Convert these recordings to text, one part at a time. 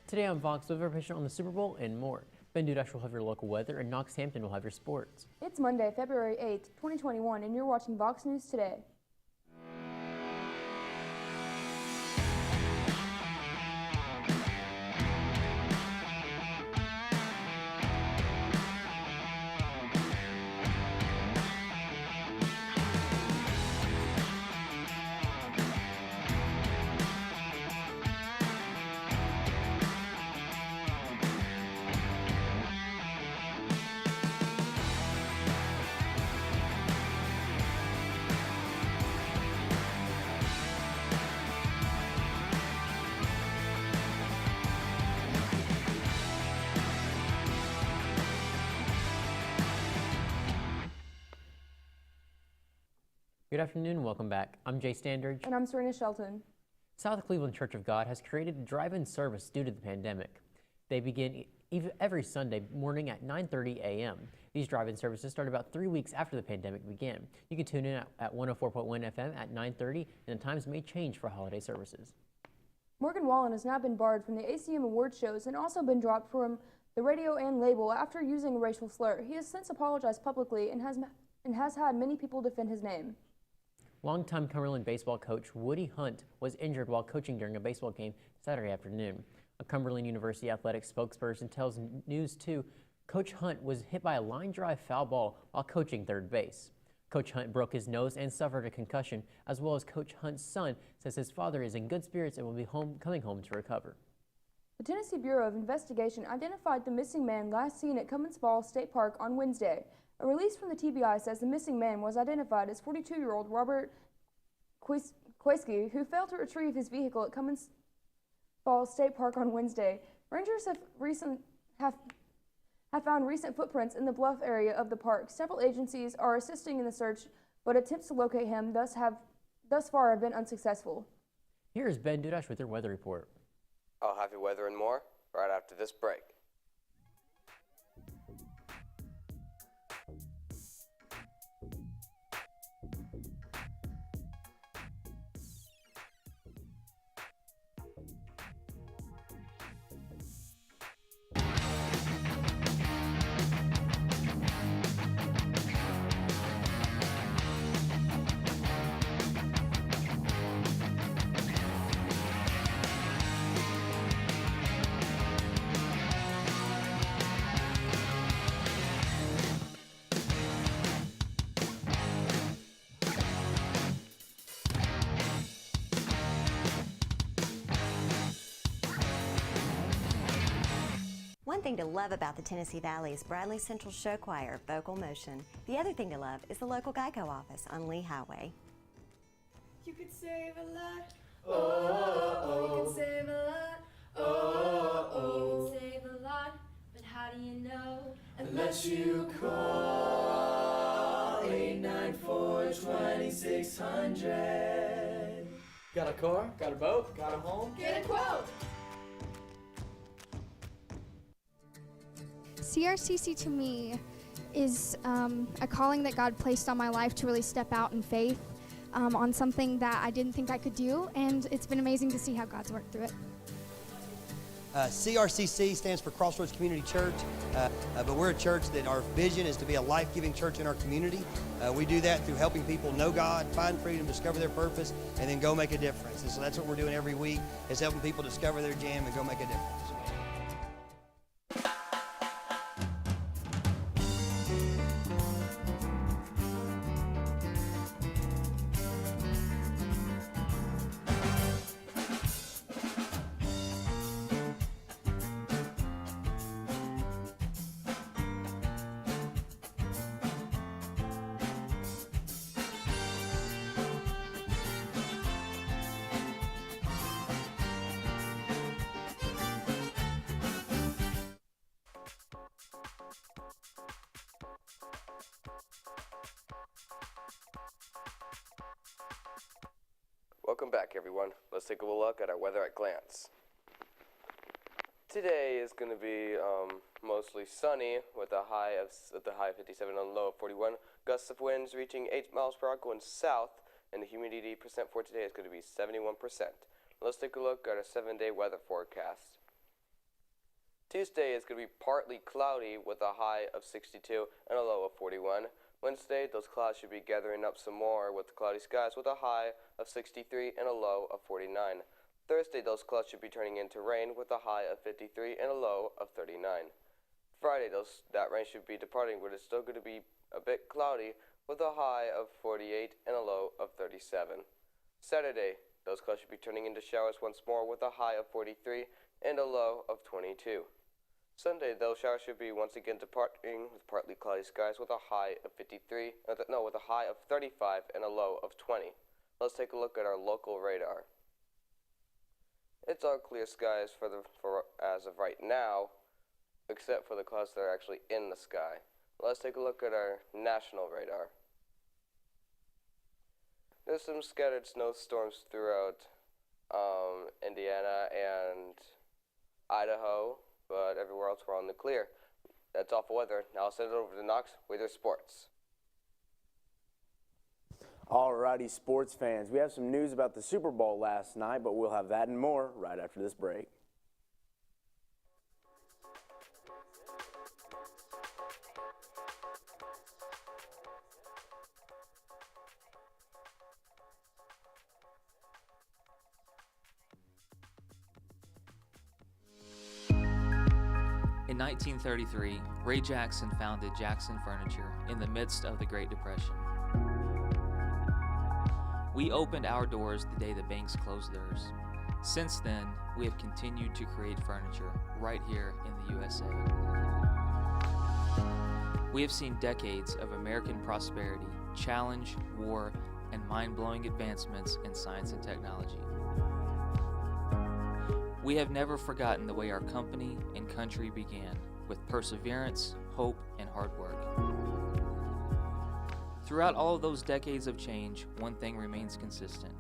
Today on VOX, we'll have information on the Super Bowl and more. Ben Dudash will have your local weather, and Knox Hampton will have your sports. It's Monday, February 8th, 2021, and you're watching VOX News Today. Good afternoon and welcome back. I'm Jay Standridge. And I'm Serena Shelton. South Cleveland Church of God has created a drive-in service due to the pandemic. They begin every Sunday morning at 9:30 a.m. These drive-in services start about 3 weeks after the pandemic began. You can tune in at 104.1 FM at 9:30, and the times may change for holiday services. Morgan Wallen has now been barred from the ACM award shows and also been dropped from the radio and label after using a racial slur. He has since apologized publicly and has had many people defend his name. Longtime Cumberland baseball coach Woody Hunt was injured while coaching during a baseball game Saturday afternoon. A Cumberland University athletics spokesperson tells News 2 Coach Hunt was hit by a line drive foul ball while coaching third base. Coach Hunt broke his nose and suffered a concussion, as well as Coach Hunt's son says his father is in good spirits and will be coming home to recover. The Tennessee Bureau of Investigation identified the missing man last seen at Cummins Falls State Park on Wednesday. A release from the TBI says the missing man was identified as 42-year-old Robert Quaysky, who failed to retrieve his vehicle at Cummins Falls State Park on Wednesday. Rangers have found recent footprints in the bluff area of the park. Several agencies are assisting in the search, but attempts to locate him thus far have been unsuccessful. Here is Ben Dudash with your weather report. I'll have your weather and more right after this break. One thing to love about the Tennessee Valley is Bradley Central Show Choir, Vocal Motion. The other thing to love is the local Geico office on Lee Highway. You could save a lot. Oh, you could save a lot. Oh, you could save a lot. But how do you know? Unless you call 894-2600. Got a car? Got a boat? Got a home? Get a quote. CRCC to me is a calling that God placed on my life to really step out in faith on something that I didn't think I could do, and it's been amazing to see how God's worked through it. CRCC stands for Crossroads Community Church, but we're a church that our vision is to be a life-giving church in our community. We do that through helping people know God, find freedom, discover their purpose, and then go make a difference. And so that's what we're doing every week, is helping people discover their jam and go make a difference. Welcome back, everyone. Let's take a look at our weather at glance. Today is going to be mostly sunny with a high of 57 and a low of 41. Gusts of winds reaching 8 miles per hour going south, and the humidity percent for today is going to be 71%. Let's take a look at our 7-day weather forecast. Tuesday is going to be partly cloudy with a high of 62 and a low of 41. Wednesday, those clouds should be gathering up some more with cloudy skies with a high of 63 and a low of 49. Thursday, those clouds should be turning into rain with a high of 53 and a low of 39. Friday, that rain should be departing, but it's still going to be a bit cloudy with a high of 48 and a low of 37. Saturday, those clouds should be turning into showers once more with a high of 43 and a low of 22. Sunday, those showers should be once again departing with partly cloudy skies with a high of 35 and a low of 20. Let's take a look at our local radar. It's all clear skies as of right now, except for the clouds that are actually in the sky. Let's take a look at our national radar. There's some scattered snowstorms throughout Indiana and Idaho, but everywhere else we're on the clear. That's all for weather. Now I'll send it over to Knox with your sports. Alrighty, sports fans, we have some news about the Super Bowl last night, but we'll have that and more right after this break. In 1933, Ray Jackson founded Jackson Furniture in the midst of the Great Depression. We opened our doors the day the banks closed theirs. Since then, we have continued to create furniture right here in the USA. We have seen decades of American prosperity, challenge, war, and mind-blowing advancements in science and technology. We have never forgotten the way our company and country began, with perseverance, hope, and hard work. Throughout all of those decades of change, one thing remains consistent.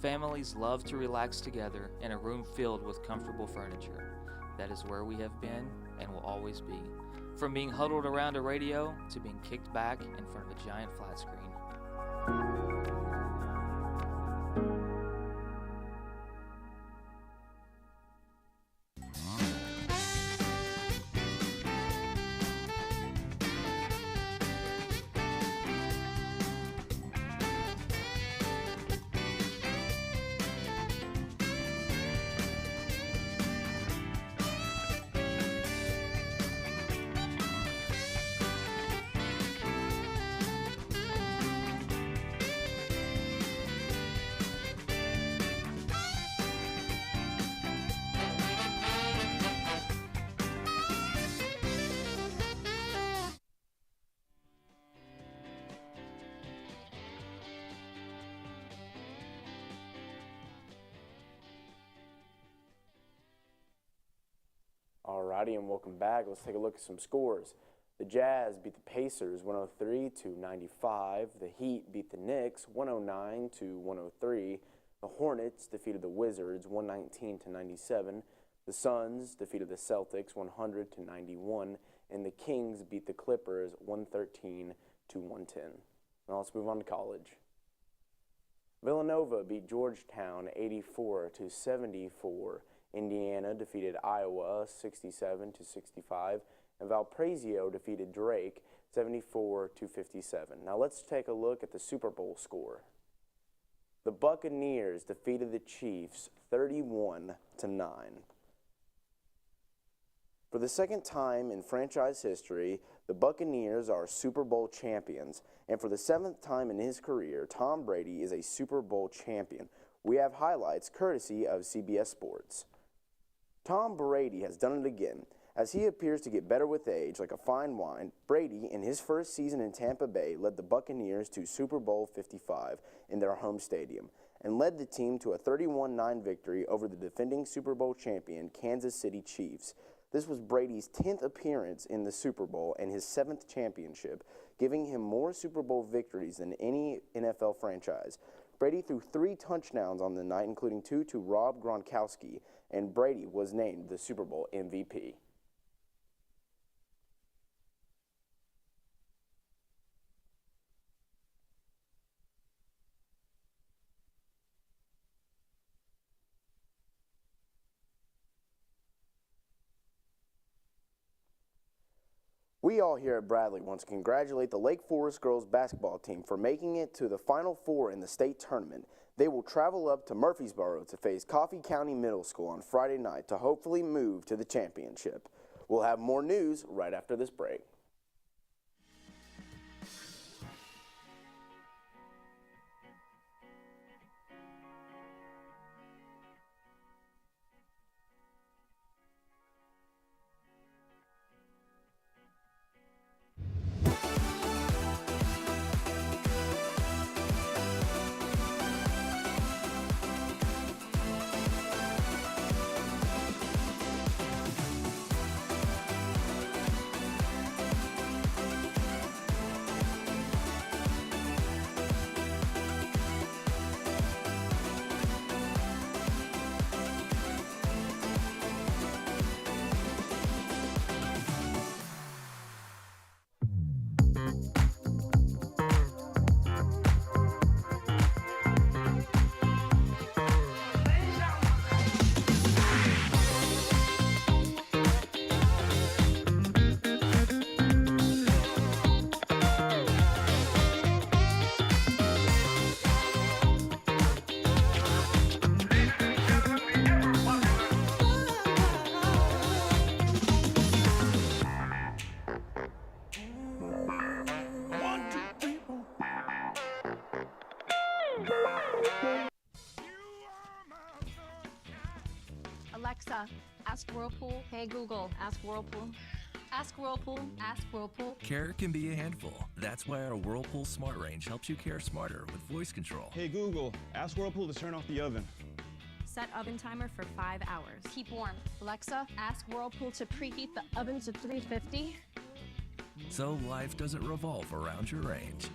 Families love to relax together in a room filled with comfortable furniture. That is where we have been and will always be. From being huddled around a radio to being kicked back in front of a giant flat screen. Alrighty, and welcome back. Let's take a look at some scores. The Jazz beat the Pacers 103-95. The Heat beat the Knicks 109-103. The Hornets defeated the Wizards 119-97. The Suns defeated the Celtics 100-91. And the Kings beat the Clippers 113-110. Now let's move on to college. Villanova beat Georgetown 84-74. Indiana defeated Iowa 67-65, and Valparaiso defeated Drake 74-57. Now let's take a look at the Super Bowl score. The Buccaneers defeated the Chiefs 31-9. For the second time in franchise history, the Buccaneers are Super Bowl champions, and for the seventh time in his career, Tom Brady is a Super Bowl champion. We have highlights courtesy of CBS Sports. Tom Brady has done it again. As he appears to get better with age, like a fine wine, Brady, in his first season in Tampa Bay, led the Buccaneers to Super Bowl 55 in their home stadium and led the team to a 31-9 victory over the defending Super Bowl champion Kansas City Chiefs. This was Brady's 10th appearance in the Super Bowl and his 7th championship, giving him more Super Bowl victories than any NFL franchise. Brady threw 3 touchdowns on the night, including 2 to Rob Gronkowski, and Brady was named the Super Bowl MVP. We all here at Bradley want to congratulate the Lake Forest girls basketball team for making it to the Final Four in the state tournament. They will travel up to Murfreesboro to face Coffee County Middle School on Friday night to hopefully move to the championship. We'll have more news right after this break. Alexa, ask Whirlpool. Hey Google, ask Whirlpool. Ask Whirlpool, ask Whirlpool. Care can be a handful. That's why our Whirlpool Smart Range helps you care smarter with voice control. Hey Google, ask Whirlpool to turn off the oven. Set oven timer for 5 hours. Keep warm. Alexa, ask Whirlpool to preheat the oven to 350. So life doesn't revolve around your range.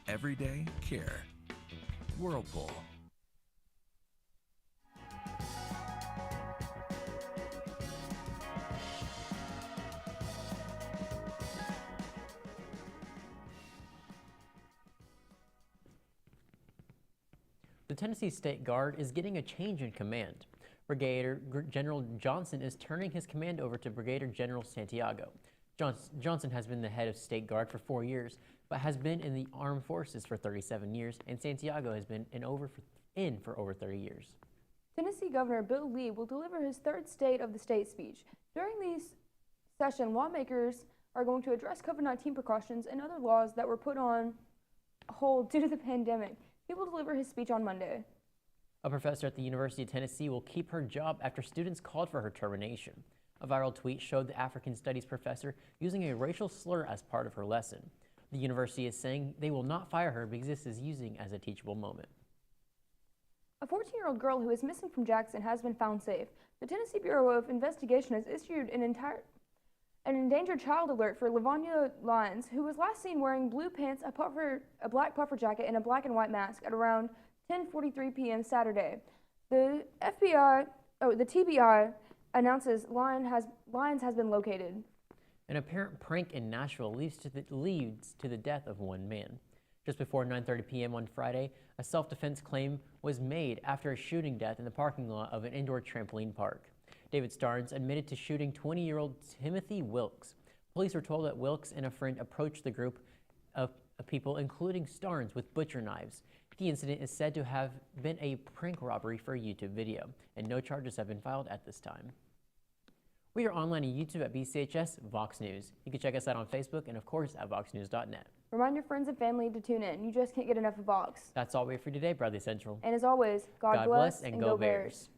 Everyday care. Whirlpool. The Tennessee State Guard is getting a change in command. Brigadier General Johnson is turning his command over to Brigadier General Santiago. Johnson has been the head of State Guard for 4 years, but has been in the armed forces for 37 years, and Santiago has been in for over 30 years. Tennessee Governor Bill Lee will deliver his third State of the State speech. During this session, lawmakers are going to address COVID-19 precautions and other laws that were put on hold due to the pandemic. He will deliver his speech on Monday. A professor at the University of Tennessee will keep her job after students called for her termination. A viral tweet showed the African Studies professor using a racial slur as part of her lesson. The university is saying they will not fire her because this is using as a teachable moment. A 14-year-old girl who is missing from Jackson has been found safe. The Tennessee Bureau of Investigation has issued an endangered child alert for Lavanya Lyons, who was last seen wearing blue pants, a black puffer jacket, and a black and white mask at around 10:43 p.m. Saturday. The TBI announces Lyons has been located. An apparent prank in Nashville leads to the death of one man. Just before 9:30 p.m. on Friday, a self-defense claim was made after a shooting death in the parking lot of an indoor trampoline park. David Starnes admitted to shooting 20-year-old Timothy Wilkes. Police were told that Wilkes and a friend approached the group of people, including Starnes, with butcher knives. The incident is said to have been a prank robbery for a YouTube video, and no charges have been filed at this time. We are online on YouTube at BCHS VOX News. You can check us out on Facebook and, of course, at voxnews.net. Remind your friends and family to tune in. You just can't get enough of VOX. That's all we have for today, Bradley Central. And as always, God bless and go Bears.